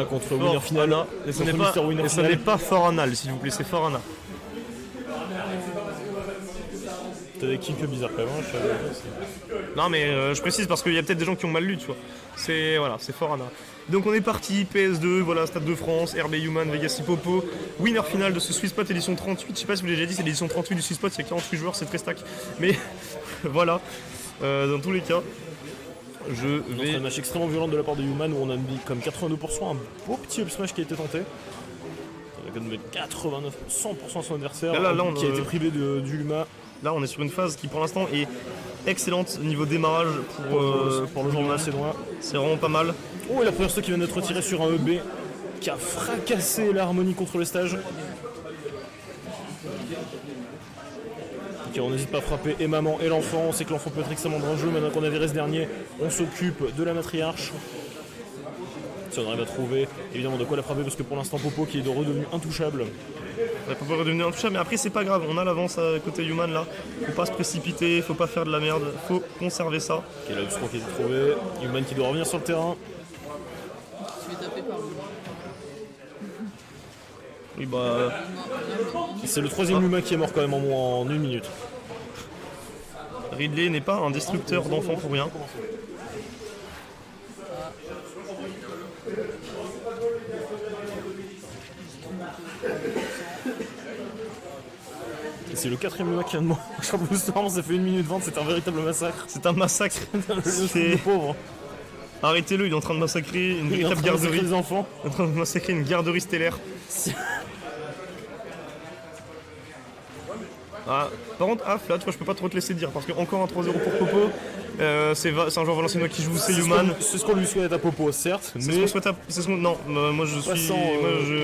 contre Winner Final. Et ce n'est pas For Anal, s'il vous plaît, c'est For Anal. T'as des kinks bizarres quand même. Non mais je précise parce qu'il y a peut-être des gens qui ont mal lu, tu vois. C'est For Anal. Donc on est parti, PS2, voilà, Stade de France, RB Human, Vegas Hipopo, winner final de ce Swisspot édition 38. Je sais pas si vous l'avez déjà dit, c'est l'édition 38 du Swisspot, il y a 48 joueurs, c'est très stack. Mais voilà, dans tous les cas, je vais... C'est un match extrêmement violent de la part de Human où on a mis comme 82% un beau petit up smash qui a été tenté. On a quand même mettre 89, 100% son adversaire qui a été privé du Luma. Là on est sur une phase qui pour l'instant est excellente niveau démarrage pour le journal sénois. C'est vraiment pas mal. Oh, et la première stock qui vient d'être retirée sur un EB qui a fracassé l'harmonie contre le stage. Ok, on n'hésite pas à frapper et maman et l'enfant. On sait que l'enfant peut être extrêmement dangereux. Maintenant qu'on a viré ce dernier, on s'occupe de la matriarche. Si on arrive à trouver évidemment de quoi la frapper, parce que pour l'instant Popo qui est redevenu intouchable. Popo est redevenu intouchable, mais après c'est pas grave, on a l'avance à côté Human là. Faut pas se précipiter, faut pas faire de la merde, faut conserver ça. Ok, là le qui a été trouvé. Human qui doit revenir sur le terrain. Je vais taper par lui. Oui bah... C'est le troisième Luma qui est mort quand même en 1 minute. Ridley n'est pas un destructeur d'enfants pour rien. C'est le 4ème Luma qui vient de mourir. On s'est fait 1 minute 20, c'est un véritable massacre. C'est un massacre. C'est pauvre. Arrêtez-le, il est en train de massacrer une véritable garderie. Des enfants. Il est en train de massacrer une garderie stellaire. Ah, par contre, Af, là, tu vois, je peux pas trop te laisser dire parce que encore un 3-0 pour Popo. C'est un joueur valenciennois qui joue, c'est Human. C'est ce qu'on lui souhaite à Popo, certes. C'est ce qu'on souhaite à... Non, moi je suis...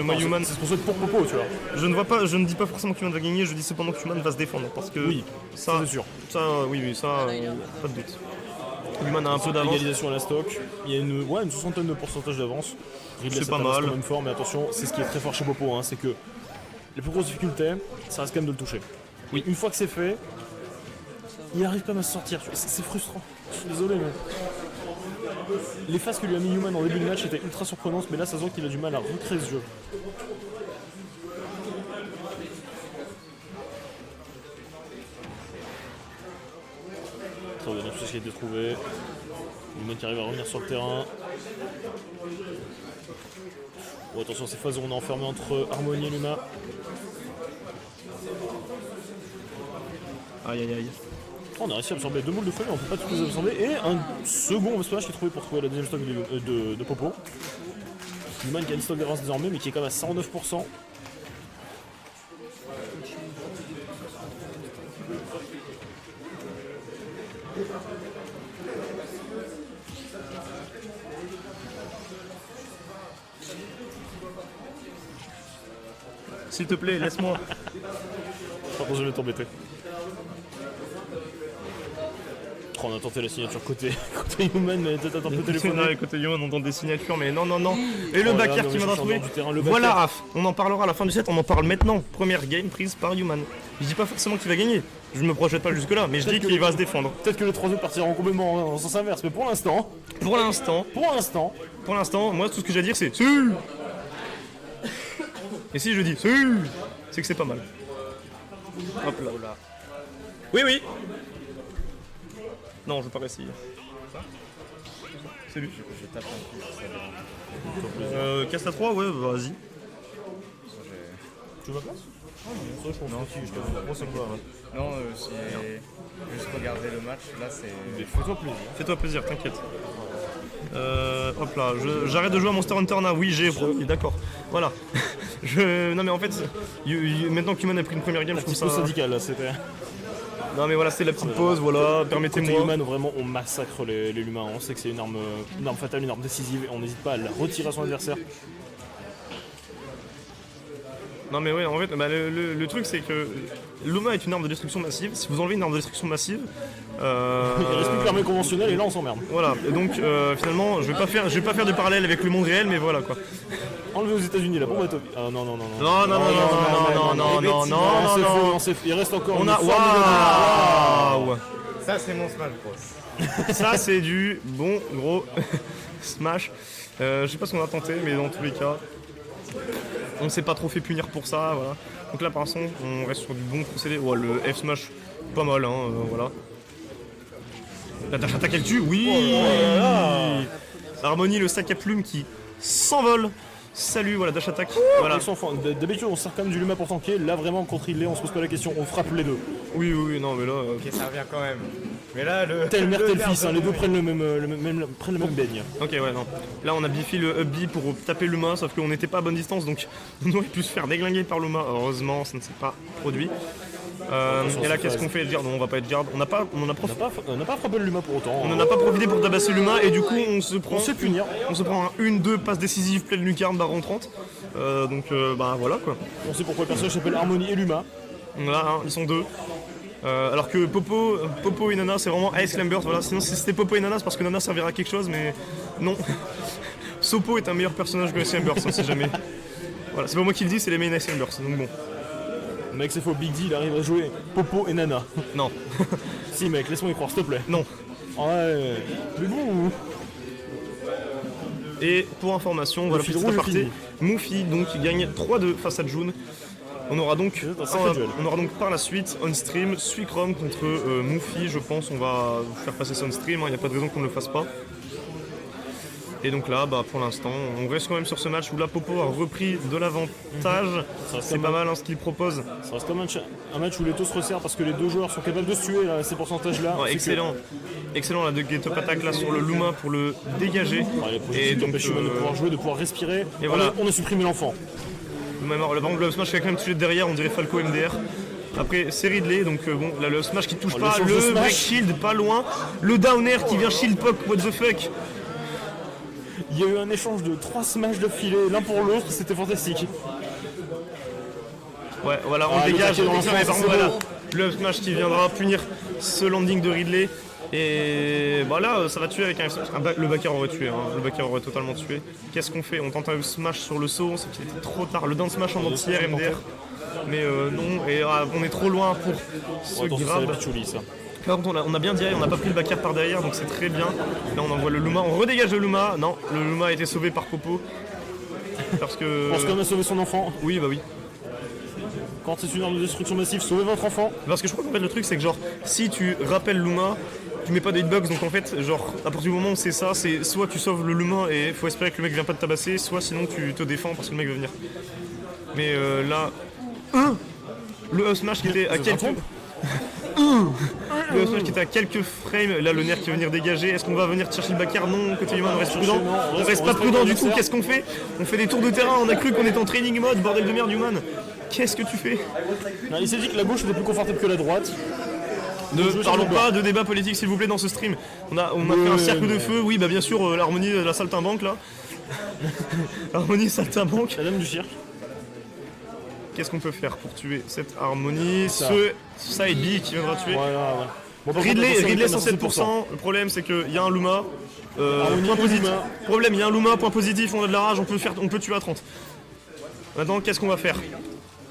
Moi, Human... C'est ce qu'on souhaite pour Popo, tu vois. Je ne dis pas forcément que Human va gagner, je dis cependant que Human va se défendre. Parce que... Oui, ça c'est sûr. Ça, oui, ça, pas de doute. Human a un peu d'avance. Égalisation à la stock. Il y a une soixantaine de pourcentage d'avance. C'est pas mal. Même fort, mais attention, c'est ce qui est très fort chez Popo, hein, c'est que les plus grosses difficultés, ça reste quand même de le toucher. Oui, une fois que c'est fait, il arrive quand même à se sortir. C'est frustrant. Je suis désolé, mais les phases que lui a mis Human en début de match étaient ultra surprenantes, mais là, ça se voit qu'il a du mal à recréer ce jeu. Très bien, tout ce qui a été trouvé. Human qui arrive à revenir sur le terrain. Bon, attention, ces phases où on est enfermé entre Harmonie et Luma. Aïe aïe aïe. On a réussi à absorber 2 boules de feu, mais on peut pas tous les absorber. Et un second splash qui est trouvé pour trouver la deuxième stock de Popo. Human qui a une stock d'avance désormais, mais qui est quand même à 109%. S'il te plaît, laisse-moi. Par contre, je vais t'embêter. Oh, on a tenté la signature côté Human, mais peut-être un peu téléphoné. Côté Human, on tente des signatures, mais non. Et le backer qui m'a trouvé. Voilà, Raph, on en parlera à la fin du set, on en parle maintenant. Première game prise par Human. Je dis pas forcément qu'il va gagner, je me projette pas jusque-là, mais je dis qu'il va se défendre. Peut-être que les 3 autres partiront complètement en sens inverse, mais pour l'instant, moi tout ce que j'ai à dire c'est si. Et si je dis si, c'est que c'est pas mal. Hop là. Oui. Non, je veux pas réessayer. C'est lui. Je tape un coup. Casse à 3, ouais, vas-y. tu veux ma place? Non, si, je te vois. Ça me va. Non, c'est juste regarder le match. Là, c'est. Fais-toi plaisir. Fais-toi plaisir, t'inquiète. Hop là, j'arrête de jouer à Monster Hunter là. Oui, j'ai d'accord. Voilà. Non mais en fait, maintenant qu'Human a pris une première game, je trouve ça... syndical là, c'était... Non mais voilà, c'est la petite pause, voilà, permettez-moi. Human, vraiment, on massacre les Luma. On sait que c'est une arme fatale, une arme décisive, et on n'hésite pas à la retirer à son adversaire. Non mais ouais, en fait, le truc c'est que Luma est une arme de destruction massive. Si vous enlevez une arme de destruction massive, il reste plus que l'armée conventionnelle et là on s'emmerde. Voilà, et donc finalement, je vais pas faire de parallèle avec le monde réel, mais voilà quoi. Enlevé aux États-Unis, la bombe est atomique. Ah non. Non, c'est faux. Il reste encore on une a waouh. Ça, c'est mon Smash Bros. Ça c'est du bon gros Smash. Je sais pas ce qu'on a tenté, mais dans tous les cas, on s'est pas trop fait punir pour ça, voilà. Donc là, par l'instant, on reste sur du bon procédé. Oh, le F-Smash, pas mal, hein, voilà. La dash attaque, elle tue, oui. Harmonie, le sac à plumes qui s'envole. Salut, voilà, dash attaque. Voilà. D'habitude, on sert quand même du Luma pour tanker. Là, vraiment, contre Ridley, on se pose pas la question. On frappe les deux. Oui, non, mais là. Ok, ça revient quand même. Mais là, le. Tel mère, tel fils, hein, les deux prennent. prennent le même baigne. Ok, ouais, non. Là, on a biffé le up B pour taper Luma, sauf qu'on n'était pas à bonne distance, donc on aurait pu se faire déglinguer par Luma. Heureusement, ça ne s'est pas produit. Et là, qu'est-ce qu'on fait, Edgard? Non, on va pas Edgard. On n'a pas frappé le Luma pour autant. On n'en a pas profité pour tabasser Luma, et du coup, on se prend. On se fait punir. On se prend un 1-2 passe décisive, pleine lucarne, baron 30. Bah voilà quoi. On sait pourquoi le personnage s'appelle Harmonie et Luma. Voilà, hein, ils sont deux. Alors que Popo et Nana, c'est vraiment Ice Climbers. Voilà. Sinon, si c'était Popo et Nana, c'est parce que Nana servira à quelque chose, mais non. Sopo est un meilleur personnage que Ice Climbers, on sait jamais. Voilà, c'est pas moi qui le dis, c'est les main Ice Climbers, donc bon. Mec, c'est faux, Big D, il arrive à jouer Popo et Nana. Non. Si, mec, laisse-moi y croire, s'il te plaît. Non. Ouais, mais bon. Et pour information, voilà, petite aparté, Mufi donc gagne 3-2 face à June. On aura donc par la suite on stream Suicrom contre Mufi, je pense. On va faire passer ça on stream, il n'y a pas de raison qu'on ne le fasse pas. Et donc là, bah, pour l'instant, on reste quand même sur ce match où là Popo a repris de l'avantage. C'est pas mal hein, ce qu'il propose. Ça reste comme un match où les taux se resserrent parce que les deux joueurs sont capables de se tuer là, à ces pourcentages-là. Ouais, excellent. Excellent là de get-up attack là sur le Luma pour le dégager. Et donc de pouvoir jouer, de pouvoir respirer. Et voilà. On a supprimé l'enfant. Le smash qui a quand même tué derrière, on dirait Falco MDR. Après c'est Ridley, donc bon, là le smash qui touche pas, le break shield pas loin, le down air qui vient shield pop, what the fuck. Il y a eu un échange de 3 smash de filet l'un pour l'autre, c'était fantastique. Ouais, voilà, on dégage, voilà, le smash qui viendra punir ce landing de Ridley. Et bah là, ça va tuer avec le backer aurait tué, hein. Le backer aurait totalement tué. Qu'est-ce qu'on fait? On tente un smash sur le saut, c'est qu'il était trop tard. Le down smash en entière MDR. Mais non, et on est trop loin pour ce grab. Par contre, on a bien direct, on n'a pas pris le backer par derrière, donc c'est très bien. Là, on envoie le Luma, on redégage le Luma. Non, le Luma a été sauvé par Popo. Parce qu'on a sauvé son enfant. Oui, bah oui. Quand c'est une arme de destruction massive, sauvez votre enfant. Parce que je crois qu'en fait, le truc, c'est que genre, si tu rappelles Luma, tu mets pas de hitbox, donc en fait, genre, à partir du moment où c'est ça, c'est soit tu sauves le Luma et faut espérer que le mec vienne pas te tabasser, soit sinon tu te défends parce que le mec va venir. Mais là. Le up smash qui était à quelques. Le up smash qui était à quelques frames, là le nerf qui va venir dégager. Est-ce qu'on va venir chercher le backer? Non, côté humain, on reste prudent. On reste pas prudent du tout, qu'est-ce qu'on fait? On fait des tours de terrain, on a cru qu'on était en training mode, bordel de merde, human. Qu'est-ce que tu fais? Non, il s'est dit que la gauche était plus confortable que la droite. Ne parlons pas de débat politique s'il vous plaît dans ce stream. On a fait un cercle de feu, oui bah bien sûr l'harmonie de la saltimbanque là. Harmonie saltimbanque. La dame du cirque. Qu'est-ce qu'on peut faire pour tuer cette harmonie? Ce side B qui viendra tuer. Voilà, ouais. Bon, Ridley 107%. Le problème c'est qu'il y a un Luma. Point positif. Problème, il y a un Luma, point positif, on a de la rage, on peut tuer à 30. Maintenant qu'est-ce qu'on va faire?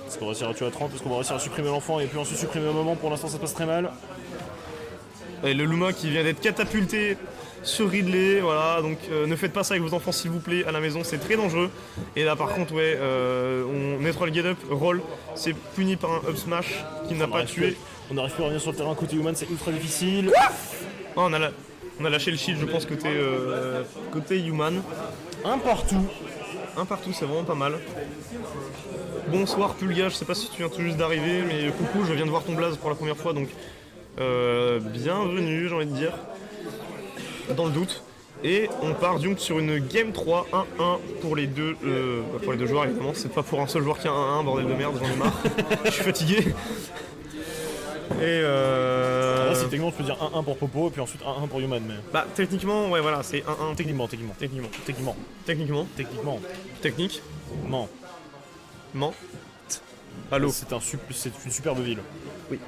Est-ce qu'on va réussir à tuer à 30? Est-ce qu'on va réussir à supprimer l'enfant et puis ensuite supprimer un moment? Pour l'instant ça passe très mal. Et le Luma qui vient d'être catapulté sur Ridley, voilà, donc ne faites pas ça avec vos enfants s'il vous plaît à la maison, c'est très dangereux. Et là par contre ouais, on nettoie le get up, roll, c'est puni par un up smash qui n'a pas tué. On n'arrive plus à revenir sur le terrain côté human, c'est ultra difficile. Oh, on a lâché le shield je pense côté human. Un partout. Un partout, c'est vraiment pas mal. Bonsoir Pulga, je sais pas si tu viens tout juste d'arriver, mais coucou, je viens de voir ton blaze pour la première fois, donc bienvenue j'ai envie de dire. Dans le doute. Et on part donc sur une game 3, 1-1 pour les deux joueurs évidemment, c'est pas pour un seul joueur qui a 1-1, bordel de merde, j'en ai marre, je suis fatigué. Et là, si techniquement tu peux dire 1-1 pour Popo et puis ensuite 1-1 pour Human, mais. Bah techniquement, ouais voilà, c'est 1-1. Techniquement. Technique. Ment. Allô. C'est une superbe ville. Oui.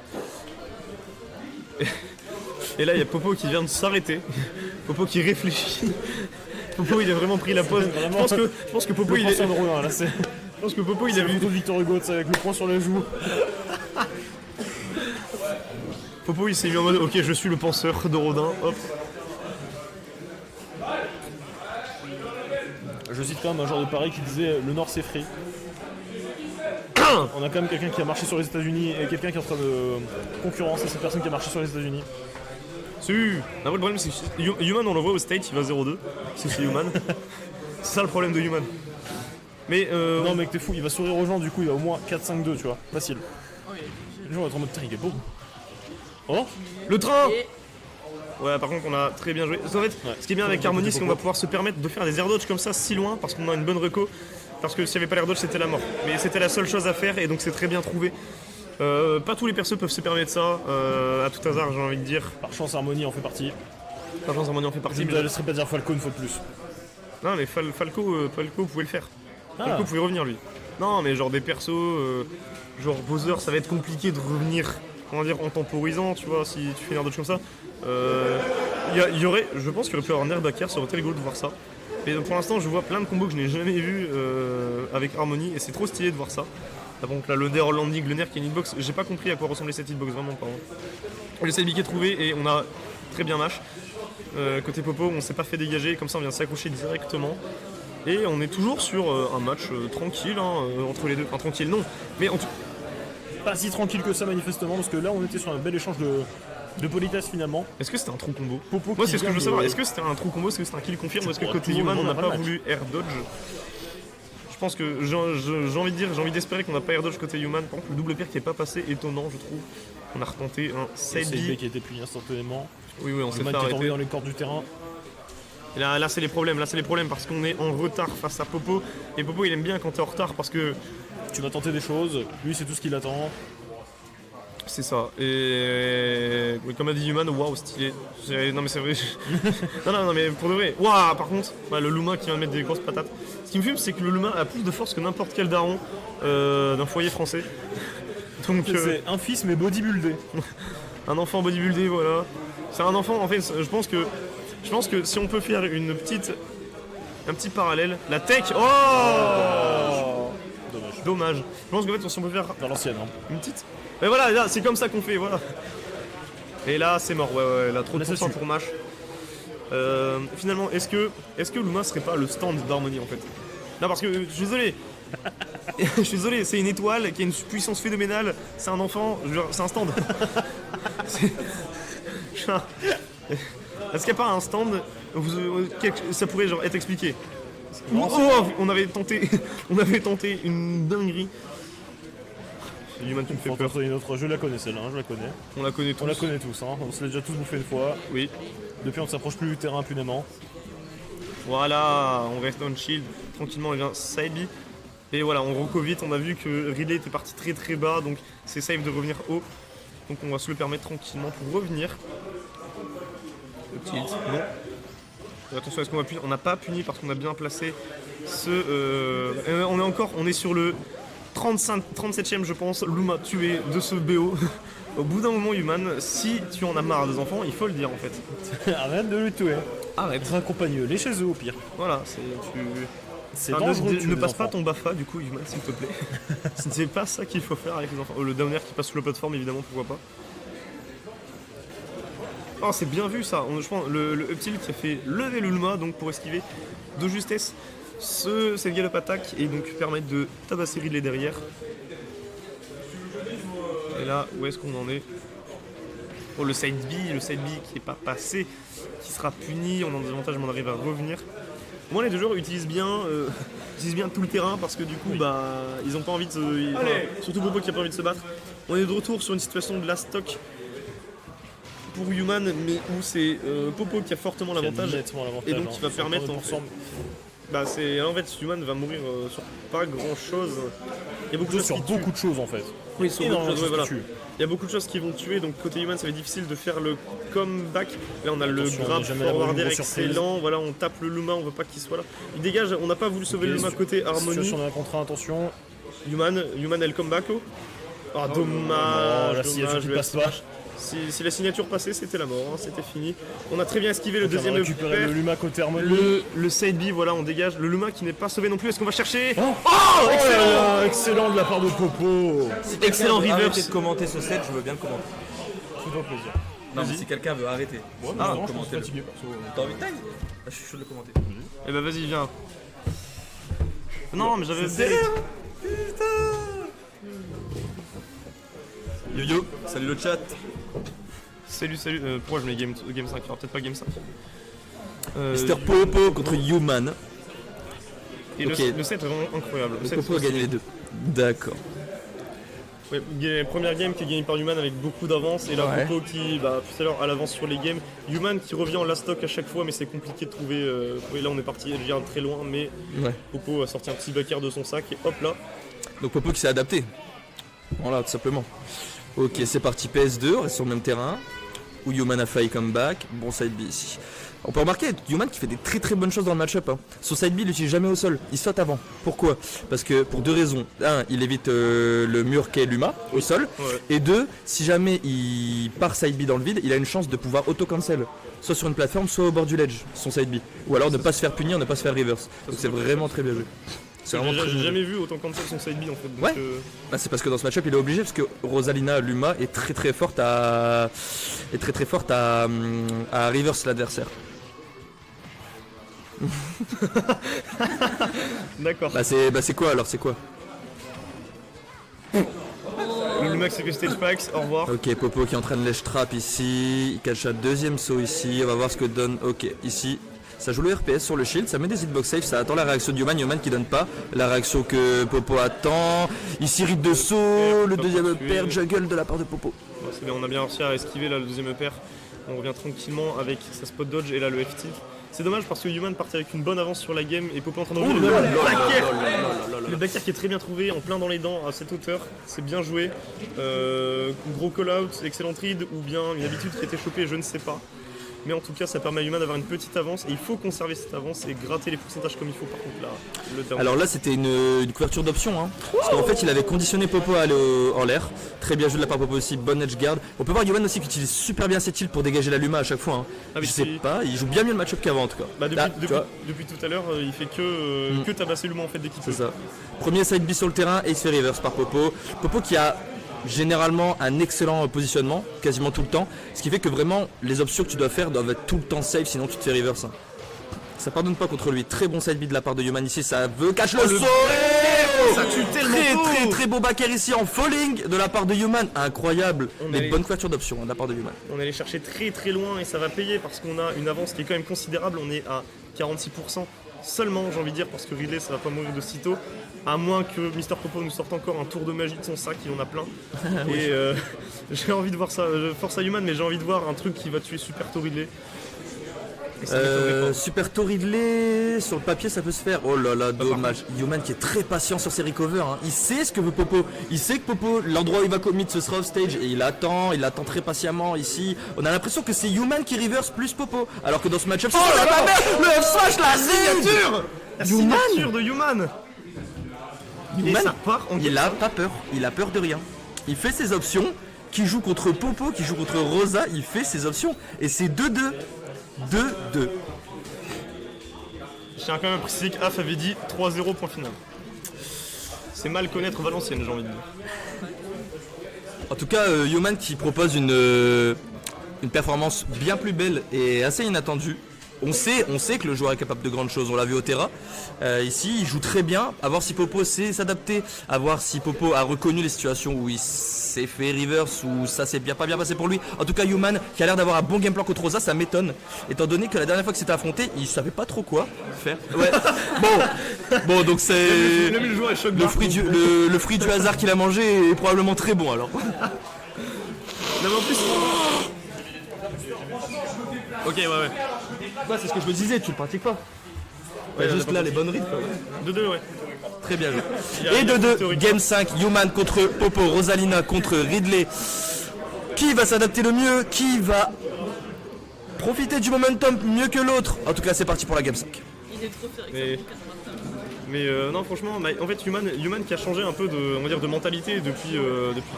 Et là il y a Popo qui vient de s'arrêter. Popo qui réfléchit. Popo il a vraiment pris la pause. Je pense que Popo il est. Je pense que Popo il a vu. Photo de Victor Hugo avec le poing sur la joue. Popo il s'est mis en mode ok je suis le penseur de Rodin. Hop. Je cite quand même un joueur de Paris qui disait le Nord c'est free. On a quand même quelqu'un qui a marché sur les États-Unis et quelqu'un qui est en train de concurrencer cette personne qui a marché sur les États-Unis. Si. Le problème c'est que Human on l'envoie au State, il va 0-2. C'est Human. C'est ça le problème de Human. Mais Non mec t'es fou, il va sourire aux gens du coup il va au moins 4-5-2 tu vois, facile. Oh, Les gens vont être en mode putain il est beau. Oh le train. Et Ouais, par contre, on a très bien joué. En fait, ce qui est bien avec Harmony, c'est qu'on va pouvoir se permettre de faire des air dodge comme ça si loin parce qu'on a une bonne reco. Parce que s'il n'y avait pas l'air dodge, c'était la mort. Mais c'était la seule chose à faire et donc c'est très bien trouvé. Pas tous les persos peuvent se permettre ça, à tout hasard, j'ai envie de dire. par chance Harmony en fait partie. Par chance, Harmony en fait Je partie. ne Mais... laisserai pas dire Falco une fois de plus. Non, mais Falco pouvait le faire. Ah. Falco pouvait revenir lui. Non, mais genre des persos, genre Bowser, ça va être compliqué de revenir, comment dire, en temporisant, tu vois, si tu fais une air dodge comme ça. Il y aurait, je pense qu'il aurait pu avoir un air backer, ça aurait été rigolo de voir ça. Mais pour l'instant, je vois plein de combos que je n'ai jamais vus avec Harmony et c'est trop stylé de voir ça. Ah, donc là, le Nair Landing, le Nair qui est une hitbox, j'ai pas compris à quoi ressemblait cette hitbox vraiment pas. Le SLB est trouvé et on a très bien mash. Côté Popo, on s'est pas fait dégager, comme ça on vient s'accrocher directement. Et on est toujours sur un match tranquille entre les deux. Enfin tranquille non, mais en tout Pas si tranquille que ça manifestement parce que là on était sur un bel échange de politesse finalement. est-ce que c'était un trou combo? Popo Moi qui c'est ce que je veux vient savoir, de- est-ce que c'était un trou combo, est-ce que c'était un kill confirm ou est-ce que pourras côté toujours Human le on n'a vendre pas après le voulu air dodge? Je pense que j'ai envie de dire, j'ai envie d'espérer qu'on n'a pas air dodge côté Human. Par contre le double pierre qui est pas passé, étonnant je trouve. On a retenté un C'est side le B. qui a été puni instantanément. Oui on s'est Le fait man qui est tombé arrêter. dans les cordes du terrain. Et là c'est les problèmes, parce qu'on est en retard face à Popo. Et Popo il aime bien quand t'es en retard parce que Tu vas tenter des choses, lui c'est tout ce qu'il attend. c'est ça. Et oui, comme a dit Human, waouh stylé. Non mais c'est vrai. non mais pour de vrai. Waouh par contre, ouais, le Luma qui va mettre des grosses patates. Ce qui me fume c'est que le Luma a plus de force que n'importe quel daron d'un foyer français. Donc C'est un fils mais bodybuildé. un enfant bodybuildé voilà. C'est un enfant en fait je pense que si on peut faire un petit parallèle, la tech. Oh Dommage. dommage. Je pense qu'en fait si on peut faire Dans l'ancienne. Hein. une petite. Mais voilà, là, c'est comme ça qu'on fait, voilà. Et là, c'est mort, ouais, là, trop de Là, ça pourcents tue. pour Mash. Finalement, est-ce que Luma serait pas le stand d'Harmony en fait? Non, parce que je suis désolé. Je suis désolé, c'est une étoile qui a une puissance phénoménale, c'est un enfant, je veux dire, c'est un stand. C'est- Est-ce qu'il n'y a pas un stand où ça pourrait genre être expliqué? On avait tenté une dinguerie. Human, tu me fais Faut en peur. tenter une autre. Je la connais celle-là, hein, je la connais. On la connaît tous. On la connaît tous, hein. On se l'a déjà tous bouffé une fois. Oui. Depuis on ne s'approche plus du terrain impunément. Voilà, on reste on shield. Tranquillement, il vient side B. Et voilà, on reco vite. On a vu que Ridley était parti très très bas. Donc c'est safe de revenir haut. Donc on va se le permettre tranquillement pour revenir. Le tilt, non. Attention, est-ce qu'on va punir? On n'a pas puni parce qu'on a bien placé on est sur le 37ème je pense, Luma tué de ce BO. Au bout d'un moment Human, si tu en as marre des enfants, il faut le dire en fait. Arrête de le tuer. Arrête. Raccompagne-les chez eux au pire. Voilà, C'est Enfin, dangereux de ne tuer les passe pas enfants. ton BAFA du coup Human s'il te plaît. C'est pas ça qu'il faut faire avec les enfants. Le downer qui passe sous la plateforme évidemment, pourquoi pas. Oh c'est bien vu ça, je pense le up tilt qui a fait lever le Luma donc pour esquiver de justesse cette galop attaque et donc permettre de tabasser Ridley derrière. Et là où est-ce qu'on en est? Oh le side B qui est pas passé, qui sera puni, on a des avantages mais on arrive à revenir. Au moins les deux joueurs utilisent bien tout le terrain parce que du coup bah ils ont pas envie de surtout Bobo qui a pas envie de se battre. On est de retour sur une situation de last stock pour Human mais où c'est Popo qui a fortement l'avantage et donc qui va permettre en fait, bah c'est en fait Human va mourir sur pas grand chose. Il y a beaucoup de choses Sur qui tuent. beaucoup de choses en fait. Oui, sur Énormément beaucoup de choses, de ouais, choses voilà. qui tuent. Il y a beaucoup de choses qui vont tuer, donc côté Human ça va être difficile de faire le comeback. Là on a Attention, le grab on est jamais à l'abri forward d'une air grosse surprise. excellent, voilà on tape le Luma, on veut pas qu'il soit là. Il dégage, on n'a pas voulu sauver le Luma côté Harmony. Situation d'un contrat, attention. Human elle comeback oh. Ah Oh, dommage, la signature dommage, qui le passe F pas. Si la signature passait c'était la mort, hein, c'était fini. On a très bien esquivé le Donc, on deuxième va récupérer upper. le Luma côté Harmony. Le side B, voilà on dégage. Le Luma qui n'est pas sauvé non plus, est-ce qu'on va chercher? Oh, Oh, excellent, excellent de la part de Popo. Excellent Arrêtez reverse. de commenter ce set, je veux bien le commenter. Fais-toi plaisir. Non, mais si quelqu'un veut arrêter. Ouais, Ah, non, je suis commentez-le. fatigué perso. T'as envie de taille Je suis chaud de le commenter. Eh ben vas-y viens. Non, mais j'avais. C'est sérieux? Yo-yo, salut le chat. Salut. Pourquoi je mets game 5? Il y aura peut-être pas game 5. Mister Popo contre Human. Et Ok. le set est vraiment incroyable. Le set, Popo a gagné les deux. D'accord. Ouais, première game qui est gagnée par Human avec beaucoup d'avance. Et là, Ouais. Popo qui, tout à l'heure, à l'avance sur les games. Human qui revient en last stock à chaque fois, mais c'est compliqué de trouver. Et là, on est parti déjà très loin, mais Ouais. Popo a sorti un petit backer de son sac et hop là. Donc Popo qui s'est adapté. Voilà, tout simplement. Ok, c'est parti PS2, on reste sur le même terrain. Où Human a failli comeback. Bon side B ici. On peut remarquer Human qui fait des très bonnes choses dans le match-up. Hein. Son side B il l'utilise jamais au sol, il saute avant. Pourquoi? Parce que pour deux raisons. Un, il évite le mur qu'est Luma au sol. Ouais. Et deux, si jamais il part side B dans le vide, il a une chance de pouvoir auto-cancel. Soit sur une plateforme, soit au bord du ledge, son side B. Ou alors ne pas se faire punir, ne pas se faire reverse. Donc c'est vraiment très bien joué. C'est vraiment très J'ai bien joué. jamais vu autant cancel son side B en fait. Donc, Ouais. Bah, c'est parce que dans ce match-up il est obligé parce que Rosalina Luma est très forte à à reverse l'adversaire. D'accord. Bah c'est quoi alors, c'est quoi? Le max c'est que stage packs, au revoir. Ok, Popo qui est en train de lèche trap ici, il cache un deuxième saut ici, on va voir ce que donne. Ok, ici ça joue le RPS sur le shield, ça met des hitbox safe, ça attend la réaction de Human qui donne pas la réaction que Popo attend. Ici rite de saut, le deuxième pair juggle de la part de Popo. Bon, c'est bien, on a bien réussi à esquiver là, le deuxième pair. On revient tranquillement avec sa spot dodge et là le FT. C'est dommage parce que Human partait avec une bonne avance sur la game et Popo en train d'envoyer le backer. Le backer qui est très bien trouvé, en plein dans les dents à cette hauteur, c'est bien joué. Gros call out, excellent read ou bien une habitude qui a été chopée, je ne sais pas. Mais en tout cas, ça permet à Human d'avoir une petite avance et il faut conserver cette avance et gratter les pourcentages comme il faut. Par contre, là, le down. Alors là c'était une couverture d'option hein. Parce qu'en fait il avait conditionné Popo à aller en l'air. Très bien joué de la part de Popo aussi, bonne edge guard. On peut voir Human aussi qui utilise super bien ses tilts pour dégager la Luma à chaque fois hein. Ah, mais Je sais pas, il joue bien mieux le match-up qu'avant en tout cas. Bah, Là, tu vois, depuis tout à l'heure, il fait que tabasser Luma en fait dès qu'il peut. c'est ça. Premier side B sur le terrain et il se fait reverse par Popo. Popo qui a généralement un excellent positionnement, quasiment tout le temps. Ce qui fait que vraiment les options que tu dois faire doivent être tout le temps safe, sinon tu te fais reverse. Hein. Ça pardonne pas contre lui. Très bon side B de la part de Human ici, ça veut cache le saut. Ça tue tellement Très beau backer ici en falling de la part de Human. Incroyable. On Mais est- bonne couverture d'options hein, de la part de Human. On est allé chercher très loin et ça va payer parce qu'on a une avance qui est quand même considérable. On est à 46% seulement, j'ai envie de dire, parce que Ridley ça va pas mourir de sitôt. À moins que Mister Popo nous sorte encore un tour de magie de son sac, il en a plein. Et j'ai envie de voir ça. Force à Human, mais j'ai envie de voir un truc qui va tuer Super Ridley. Et ça m'étonnerait pas. Super Ridley, sur le papier ça peut se faire. Oh là là, dommage. Human qui est très patient sur ses recovers. Hein. Il sait ce que veut Popo. Il sait que Popo, l'endroit où il va commit ce sera off stage et il attend très patiemment ici. On a l'impression que c'est Human qui reverse plus Popo. Alors que dans ce match-up, c'est la merde. Le F-slash, la signature. La signature de Human. Et Human, ça part en il a pas peur. Il a peur de rien. Il fait ses options. Qui joue contre Popo, qui joue contre Rosa, il fait ses options. Et c'est 2-2. 2-2. Je tiens quand même à préciser qu'Af avait dit 3-0 point final. C'est mal connaître Valenciennes, j'ai envie de dire. En tout cas, Human qui propose une performance bien plus belle et assez inattendue. On sait que le joueur est capable de grandes choses, on l'a vu au Terra. Ici, il joue très bien. À voir si Popo sait s'adapter, à voir si Popo a reconnu les situations où il s'est fait reverse, ou ça s'est pas bien passé pour lui. En tout cas, Human qui a l'air d'avoir un bon game plan contre Rosa, ça m'étonne. Étant donné que la dernière fois que c'était affronté, il savait pas trop quoi faire. Ouais. Bon, donc c'est Le joueur est choc le fruit du hasard qu'il a mangé est probablement très bon alors. Non, mais en plus. Ok, ouais. Ouais, c'est ce que je me disais, tu le pratiques pas. Ouais, juste on a là, pas les bonnes rythmes. 2-2, ouais. Très bien joué. Il y a Et une 2-2, théorie. Game 5, Human contre Popo, Rosalina contre Ridley. Qui va s'adapter le mieux? Qui va profiter du momentum mieux que l'autre? En tout cas, c'est parti pour la Game 5. Il est trop fier Mais- avec sa 4 Mais non, franchement, en fait, Human qui a changé un peu de mentalité depuis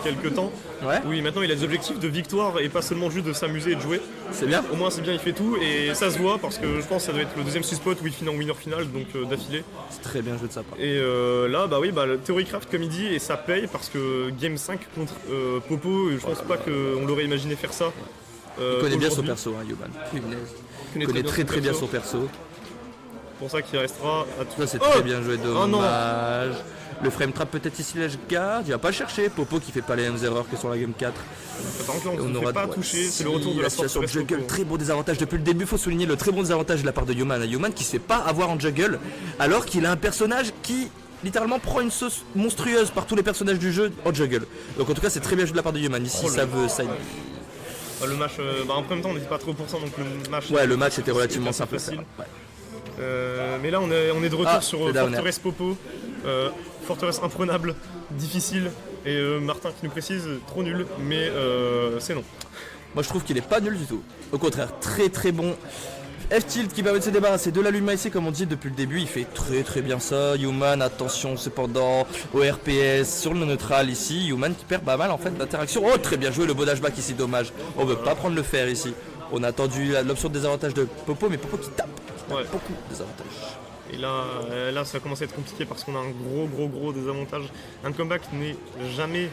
quelques temps. Ouais. Oui, maintenant il a des objectifs de victoire et pas seulement juste de s'amuser et de jouer. C'est bien. Au moins, c'est bien, il fait tout et ça se voit parce que je pense que ça doit être le deuxième spot où il finit en winner final, donc d'affilée. C'est très bien joué de sa part. Et là, le Theorycraft, comme il dit, et ça paye parce que Game 5 contre Popo, je pense pas qu'on l'aurait imaginé faire ça. Il connaît bien son aujourd'hui. perso, hein, Human. Il Il connaît très bien son perso. pour ça qu'il restera à tout. Ça c'est Oh très bien joué, Oh non. dommage. Le frame trap peut-être ici l'edge guard, il va pas le chercher. Popo qui fait pas les mêmes erreurs que sur la game 4. Attends, là, on Et ne fait pas ouais, toucher, c'est si, le retour de la situation sortie juggle, très bon désavantage depuis le début. Faut souligner le très bon désavantage de la part de Yoman. Yoman qui se fait pas avoir en juggle alors qu'il a un personnage qui littéralement prend une sauce monstrueuse par tous les personnages du jeu en juggle. Donc en tout cas c'est très bien joué de la part de Yoman. Ici ça veut ça. Le match, en même temps on n'était pas trop pour ça donc le match. Ouais, le match était relativement assez simple. facile. Ouais. Mais là on est de retour sur le downer. Forteresse Popo, forteresse imprenable, difficile et Martin qui nous précise trop nul, mais c'est non. Moi je trouve qu'il est pas nul du tout. Au contraire, très très bon. F-Tilt qui permet de se débarrasser de la Luma ici comme on dit depuis le début, il fait très très bien ça. Human, attention cependant au RPS sur le neutral ici. Human qui perd pas mal en fait d'interaction. Oh très bien joué le bon back ici, dommage. On veut pas prendre le fer ici. On a attendu l'option de désavantage de Popo, mais Popo qui tape. Ouais. Beaucoup de désavantages. Et là ça commence à être compliqué parce qu'on a un gros désavantage. Un comeback n'est jamais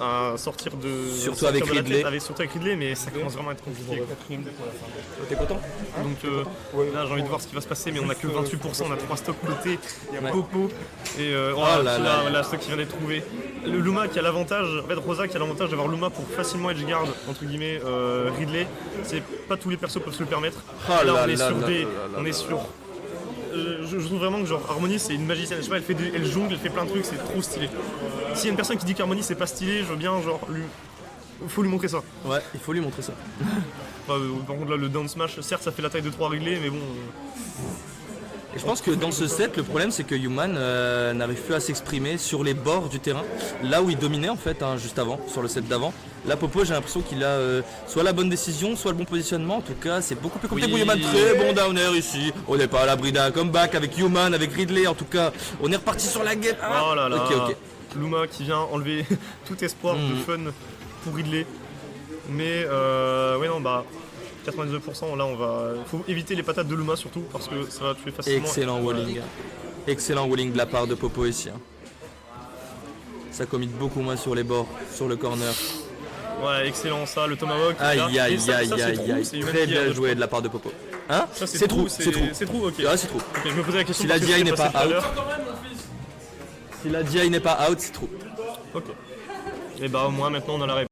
à sortir de. Surtout sortir avec de la Ridley. tête, surtout avec Ridley, mais ça commence vraiment à être compliqué. T'es content? Donc là j'ai envie de voir ce qui va se passer, mais on a que 28%, on a 3 stocks côté Popo et la stock qui vient d'être trouvé. Le Luma qui a l'avantage, en fait Rosa qui a l'avantage d'avoir Luma pour facilement edge guard entre guillemets Ridley. C'est pas tous les persos peuvent se le permettre. Ah Là là on est là sur là des. là là On est sur. Je trouve vraiment que genre Harmony c'est une magicienne, je sais pas, elle jongle, elle fait plein de trucs, c'est trop stylé. S'il y a une personne qui dit qu'Harmony c'est pas stylé, je veux bien genre faut lui montrer ça. Ouais, il faut lui montrer ça. Par contre là le down smash, certes ça fait la taille de 3 réglés mais bon. Et je pense que dans ce set, le problème c'est que Human n'arrive plus à s'exprimer sur les bords du terrain, là où il dominait en fait, juste avant, sur le set d'avant. Là Popo j'ai l'impression qu'il a soit la bonne décision, soit le bon positionnement. En tout cas c'est beaucoup plus compliqué pour Human. Très bon downer ici. On n'est pas à l'abri d'un comeback avec Human, avec Ridley. En tout cas on est reparti sur la game. Oh là là. Ok. Luma qui vient enlever tout espoir de fun pour Ridley. Mais ouais non bah 99% là on va. Faut éviter les patates de Luma surtout parce que ça va tuer facilement. Excellent walling. Excellent walling de la part de Popo ici. Ça commit beaucoup moins sur les bords, sur le corner. Ouais excellent ça, le Tomahawk. Aïe là. aïe Et ça, aïe ça, c'est aïe trou, aïe. c'est Human Très qui bien a- joué de la part de Popo. Hein? Ça, C'est trou, c'est trou. C'est trou, ok. Ouais, c'est trou. Ok, je me posais la question. Si la parce que DI c'est n'est pas passé tout à out. l'heure. Si la DI n'est pas out, c'est trou. Ok. Et bah au moins maintenant on a la réponse.